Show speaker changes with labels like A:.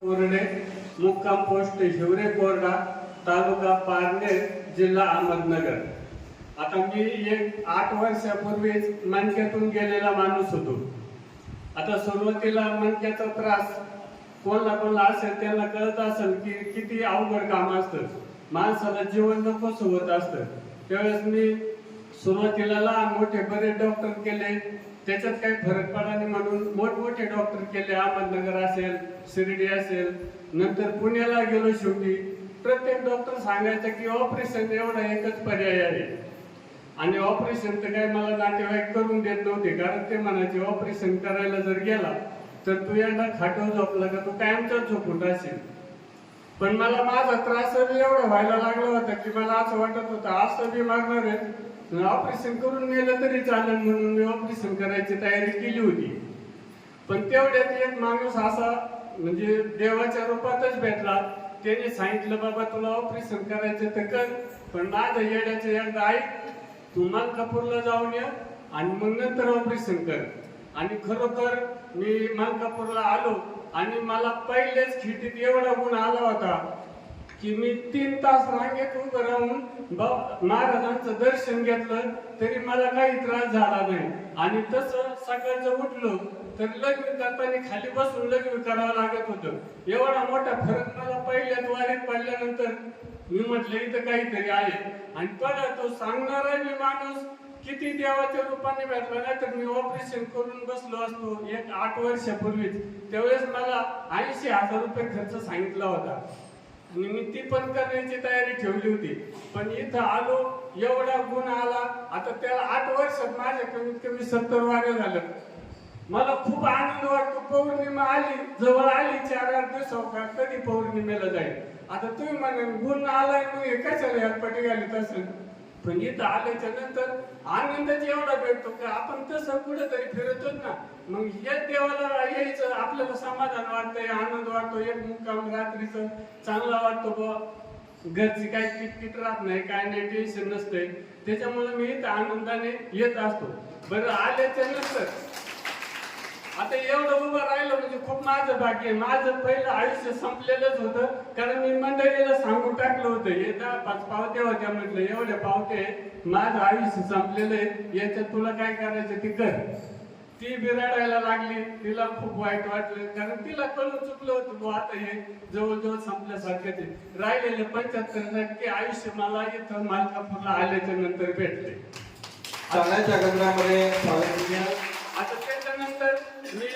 A: कोरडे, मुक्काम पोस्ट हिवरे कोरडा, तालुका पारनेर, जिल्हा अहमदनगर. आता मी एक 8 वर्षापूर्वीच मणक्यातून गेलेला माणूस होतो. आता सुरुवातीला मणक्याचा त्रास कोणाला असेल त्यांना कळत असेल की किती अवघड काम असतं, माणसाला जीवन नकोस होत असतं. त्यावेळेस मी सुरुवातीला लहान मोठे बरेच डॉक्टर केले, त्याच्यात काही फरक पडला नाही म्हणून मोठमोठे डॉक्टर केले. अहमदनगर असेल, शिर्डी असेल, नंतर पुण्याला गेलो. शेवटी प्रत्येक डॉक्टर सांगायचं की ऑपरेशन एवढा एकच पर्याय आहे. आणि ऑपरेशन तर काही मला नातेवाईक करून देत नव्हते, कारण ते म्हणायचे ऑपरेशन करायला जर गेला तर तू यांना खाटव झोपला का तू कायमचाच झोपून राहशील. पण मला माझा त्रास एवढा व्हायला लागला होता की मला असं वाटत होतं असं बी मारणार आहे, ऑपरेशन करून नेलं तरी चालेल, म्हणून मी ऑपरेशन करायची तयारी केली होती. पण तेवढ्यात एक माणूस असा म्हणजे देवाच्या रूपातच भेटला. त्याने सांगितलं बाबा तुला ऑपरेशन करायचं तर कर, पण माझं येण्याचं एकदा ऐक, तू मलकापूरला जाऊन ये आणि मग नंतर ऑपरेशन कर. आणि खरोखर मी मलकापूरला आलो आणि मला पहिलेच खिडीत एवढा गुण आला होता की मी 3 तास रांगेत उभं राहून महाराजांचं दर्शन घेतलं तरी मला काही त्रास झाला नाही. आणि तसं सकाळचं उठलो तर लग्न करताना खाली बसून लग्न करावं लागत होतं. एवढा मोठा फरक मला पहिल्याच वारीत पडल्यानंतर मी म्हटलं इथं काहीतरी आहे. आणि बघा तो सांगणारा मी माणूस किती देवाच्या रूपाने भेटला, नाही तर मी ऑपरेशन करून बसलो असतो एक 8 वर्षापूर्वीच. त्यावेळेस मला 80,000 रुपये खर्च सांगितला होता आणि मी ती पण करण्याची तयारी ठेवली होती. पण इथं आलो, एवढा गुण आला. आता त्याला 8 वर्षात माझ्या कमीत कमी 70 वाऱ्या झालं. मला खूप आनंद वाटतो. पौर्णिमा आली, जवळ आली, 4-8 दिवसावर कधी पौर्णिमेला जाईल. आता तुम्ही म्हणाल गुण आलाय मग हे कशाला हेलपाटी घालीत असेल. पण इथं आल्याच्या नंतर आनंदच एवढा भेटतो की आपण तसं कुठेतरी फिरतोच ना, मग हेच देवाला यायचं, आपल्याला समाधान वाटतंय, आनंद वाटतो. एक मुक्काम रात्रीचं चांगला वाटतो बा, घरची काही किटकिट राहत नाही, काय नाही, टेन्शन नसतंय. त्याच्यामुळे मी इथं आनंदाने येत असतो. बरं आल्याच्या नंतर आता एवढं उभं राहिलं म्हणजे खूप माझं भाग्य आहे. माझं पहिलं आयुष्य संपलेलंच होतं, कारण मी मंडळीला सांगून टाकलं होतं हे 10-5 पावत्या होत्या, म्हटलं एवढ्या पावते माझं आयुष्य संपलेलं आहे, याच्यात तुला काय करायचं ते कर. ती बिराडायला लागली, तिला खूप वाईट वाटलं, कारण तिला कळून चुकलं होतं आता हे जवळजवळ संपल्यासारखं. ते राहिलेले 75% आयुष्य मला इथं मलकापूरला आल्याच्या नंतर भेटले.
B: चालण्याच्या केंद्रामध्ये
A: आता त्याच्यानंतर मी